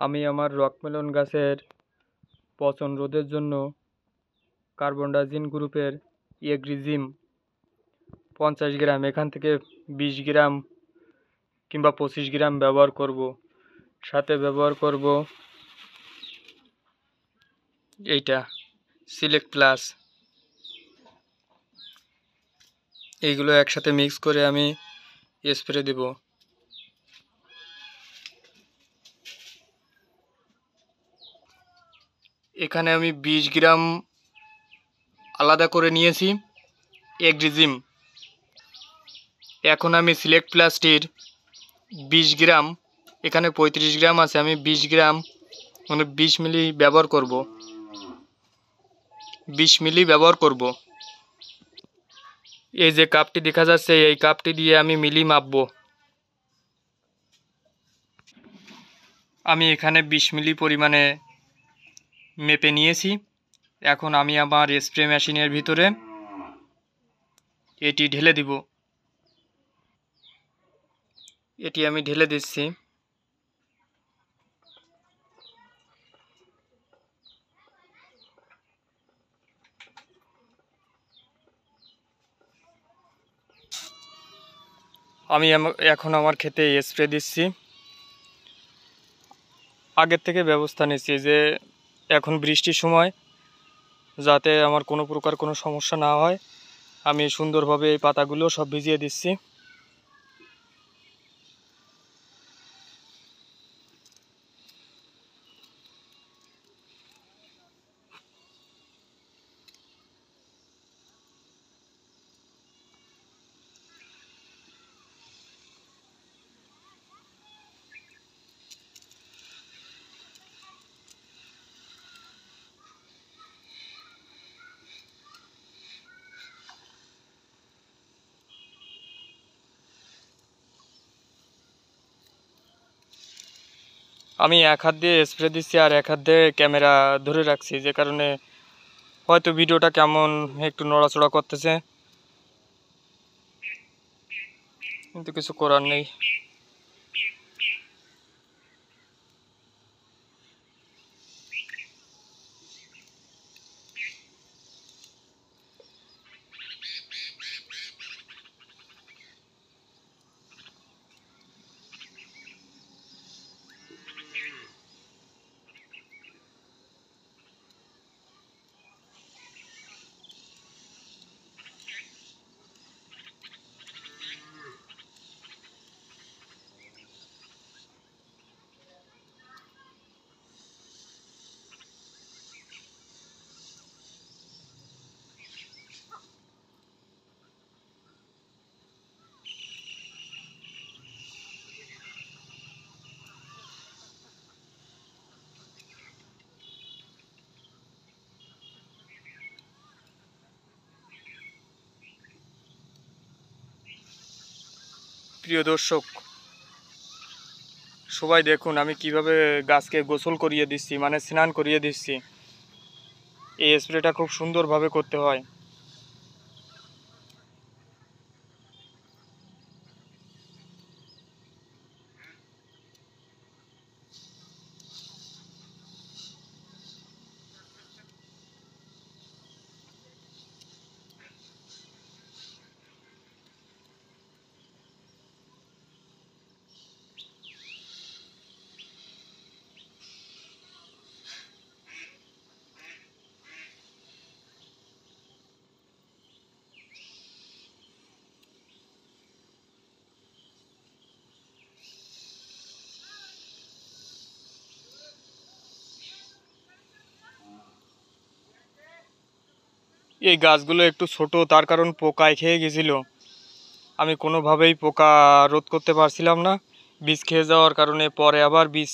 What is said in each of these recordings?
আমি আমার রকমেলন গাছের পচন রোধের জন্য কার্বনডাজিম গ্রুপের এগ্রিজিম 50 গ্রাম এখান থেকে 20 গ্রাম কিংবা 25 গ্রাম ব্যবহার করব। সাথে ব্যবহার করব এইটা সিলেক্ট প্লাস। এইগুলো একসাথে মিক্স করে আমি স্প্রে দেব। এখানে আমি 20 গ্রাম আলাদা করে নিয়েছি এগ্রিজিম। এখন আমি সিলেক্ট প্লাসটির 20 গ্রাম, এখানে 35 গ্রাম আছে, আমি 20 গ্রাম মানে 20 মিলি ব্যবহার করব। 20 মিলি ব্যবহার করব। এই যে কাপটি দেখা যাচ্ছে, এই কাপটি দিয়ে আমি মিলি মাপবো। আমি এখানে 20 মিলি পরিমাণে মেপে নিয়েছি। এখন আমি আমার স্প্রে মেশিনের ভিতরে এটি ঢেলে দিব। এটি আমি ঢেলে দিচ্ছি। আমি এখন আমার ক্ষেতে স্প্রে দিচ্ছি। আগের থেকে ব্যবস্থা নিচ্ছি যে এখন বৃষ্টির সময় যাতে আমার কোনো প্রকার কোনো সমস্যা না হয়, আমি সুন্দরভাবে এই পাতাগুলো সব ভিজিয়ে দিচ্ছি। আমি এক হাত দিয়ে স্প্রে দিচ্ছি আর এক হাত দিয়ে ক্যামেরা ধরে রাখছি, যে কারণে হয়তো ভিডিওটা কেমন একটু নড়াচড়া করতেছে, কিন্তু কিছু করার নেই। প্রিয় দর্শক সবাই দেখুন আমি কিভাবে গাছকে গোসল করিয়ে দিচ্ছি, মানে স্নান করিয়ে দিচ্ছি। এই স্প্রেটা খুব সুন্দরভাবে করতে হয়। এই গাছগুলো একটু ছোট, তার কারণ পোকায় খেয়ে গেছিল। আমি কোনোভাবেই পোকা রোধ করতে পারছিলাম না। বীজ খেয়ে যাওয়ার কারণে পরে আবার বীজ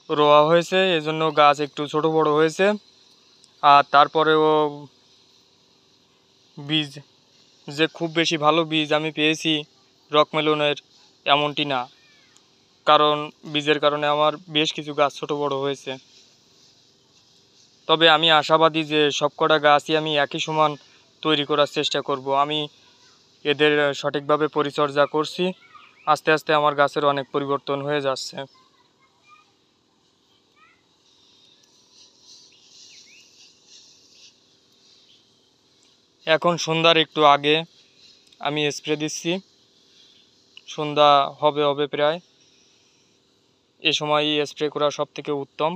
রোয়া হয়েছে, এজন্য গাছ একটু ছোট বড় হয়েছে। আর তারপরেও বীজ যে খুব বেশি ভালো বীজ আমি পেয়েছি রকমেলনের এমনটি না, কারণ বীজের কারণে আমার বেশ কিছু গাছ ছোট বড় হয়েছে। তবে আমি আশাবাদী যে সবকটা গাছই আমি একই সমান তৈরি করার চেষ্টা করব। আমি এদের সঠিকভাবে পরিচর্যা করছি, আস্তে আস্তে আমার গাছের অনেক পরিবর্তন হয়ে যাচ্ছে। এখন সন্ধ্যার একটু আগে আমি স্প্রে দিচ্ছি। সন্ধ্যা হবে হবে প্রায়, এ সময়ই স্প্রে করা সবথেকে উত্তম।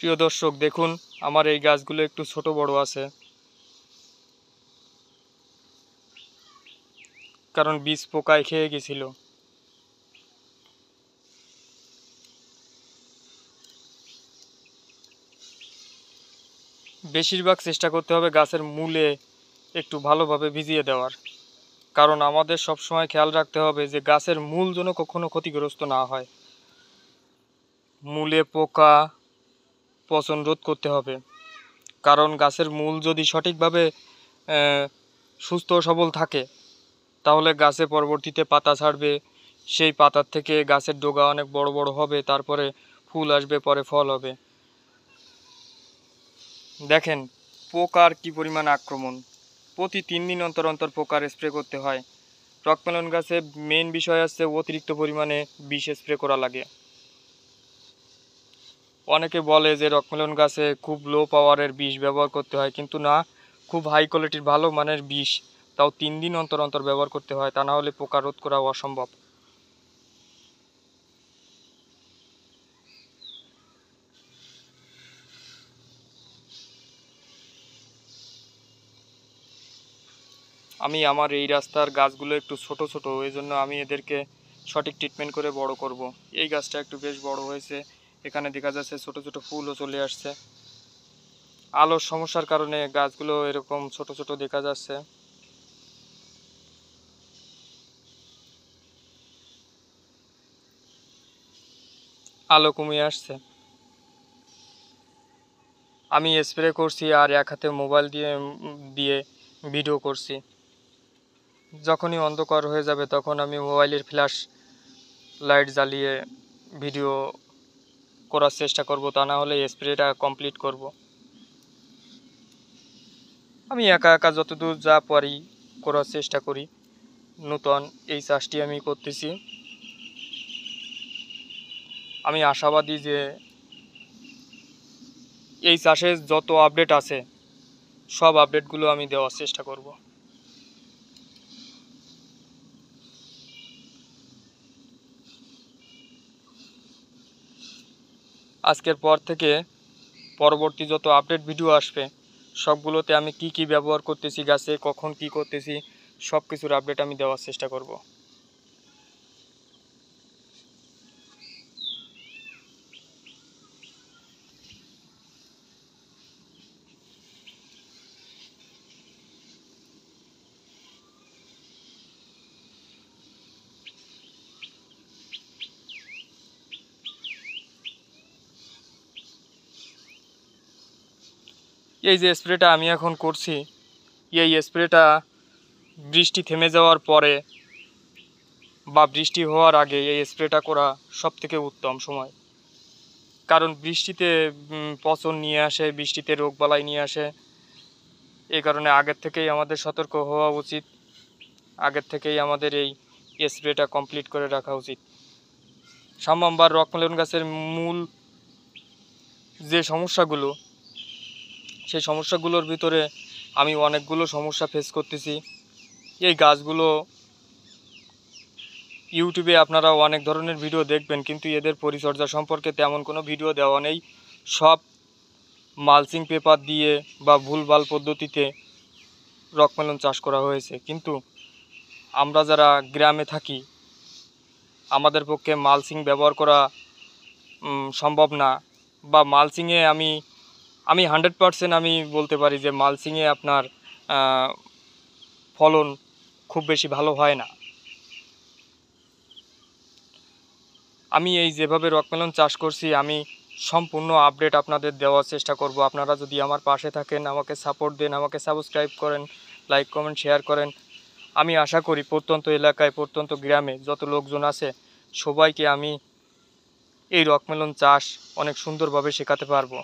প্রিয় দর্শক, দেখুন আমার এই গাছগুলো একটু ছোট বড় আছে, কারণ বীজ পোকায় খেয়ে গেছিল। বেশিরভাগ চেষ্টা করতে হবে গাছের মূলে একটু ভালোভাবে ভিজিয়ে দেওয়ার, কারণ আমাদের সবসময় খেয়াল রাখতে হবে যে গাছের মূল যেন কখনো ক্ষতিগ্রস্ত না হয়। মূলে পোকা পচন রোধ করতে হবে, কারণ গাছের মূল যদি সঠিকভাবে সুস্থ সবল থাকে তাহলে গাছে পরবর্তীতে পাতা ছাড়বে, সেই পাতার থেকে গাছের ডগা অনেক বড় বড় হবে, তারপরে ফুল আসবে, পরে ফল হবে। দেখেন পোকার কি পরিমাণ আক্রমণ, প্রতি 3 দিন অন্তর অন্তর পোকার স্প্রে করতে হয়। রকমেলন গাছে মেইন বিষয় হচ্ছে অতিরিক্ত পরিমাণে বিষ স্প্রে করা লাগে। অনেকে বলে যে রকমেলন গাছে খুব লো পাওয়ারের বিষ ব্যবহার করতে হয়, কিন্তু না, খুব হাই কোয়ালিটির ভালো মানের বিষ তাও 3 দিন অন্তর অন্তর ব্যবহার করতে হয়, তা না হলে পোকা রোধ করা অসম্ভব। আমি আমার এই রাস্তার গাছগুলো একটু ছোট ছোট, এই জন্য আমি এদেরকে সঠিক ট্রিটমেন্ট করে বড় করব। এই গাছটা একটু বেশ বড় হয়েছে, এখানে দেখা যাচ্ছে ছোট ছোট ফুলও চলে আসছে। আলোর সমস্যার কারণে গাছগুলো এরকম ছোট ছোট দেখা যাচ্ছে। আলো কমে আসছে। আমি স্প্রে করছি আর এক হাতে মোবাইল দিয়ে দিয়ে ভিডিও করছি। যখনই অন্ধকার হয়ে যাবে তখন আমি মোবাইলের ফ্ল্যাশ লাইট জ্বালিয়ে ভিডিও করার চেষ্টা করব, তা না হলে স্প্রেটা কমপ্লিট করব। আমি একা একা যতদূর যা পারি করার চেষ্টা করি। নূতন এই চাষটি আমি করতেছি। আমি আশাবাদী যে এই চাষের যত আপডেট আছে সব আপডেটগুলো আমি দেওয়ার চেষ্টা করব। আজকের পর থেকে পরবর্তী যত আপডেট ভিডিও আসবে সবগুলোতে আমি কি কি ব্যবহার করতেছি গাছে, কখন কি করতেছি, সব কিছুর আপডেট আমি দেওয়ার চেষ্টা করব। এই যে স্প্রেটা আমি এখন করছি, এই স্প্রেটা বৃষ্টি থেমে যাওয়ার পরে বা বৃষ্টি হওয়ার আগে এই স্প্রেটা করা সবথেকে উত্তম সময়, কারণ বৃষ্টিতে পচন নিয়ে আসে, বৃষ্টিতে রোগবালাই নিয়ে আসে। এই কারণে আগের থেকেই আমাদের সতর্ক হওয়া উচিত, আগের থেকেই আমাদের এই স্প্রেটা কমপ্লিট করে রাখা উচিত। সাম্বাম্বার রকমেলন গাছের মূল যে সমস্যাগুলো, সেই সমস্যাগুলোর ভিতরে আমি অনেকগুলো সমস্যা ফেস করতেছি। এই গাছগুলো ইউটিউবে আপনারা অনেক ধরনের ভিডিও দেখবেন, কিন্তু এদের পরিচর্যা সম্পর্কে তেমন কোনো ভিডিও দেওয়া নেই। সব মালচিং পেপার দিয়ে বা ভুলভাল পদ্ধতিতে রকমেলন চাষ করা হয়েছে, কিন্তু আমরা যারা গ্রামে থাকি আমাদের পক্ষে মালচিং ব্যবহার করা সম্ভব না, বা মালচিংয়ে আমি 100% আমি বলতে পারি যে মালচিংয়ে আপনার ফলন খুব বেশি ভালো হয় না। আমি এই যেভাবে রকমেলন চাষ করছি আমি সম্পূর্ণ আপডেট আপনাদের দেওয়ার চেষ্টা করব। আপনারা যদি আমার পাশে থাকেন, আমাকে সাপোর্ট দেন, আমাকে সাবস্ক্রাইব করেন, লাইক কমেন্ট শেয়ার করেন, আমি আশা করি প্রত্যন্ত এলাকায়, প্রত্যন্ত গ্রামে যত লোকজন আছে সবাইকে আমি এই রকমেলন চাষ অনেক সুন্দরভাবে শেখাতে পারবো।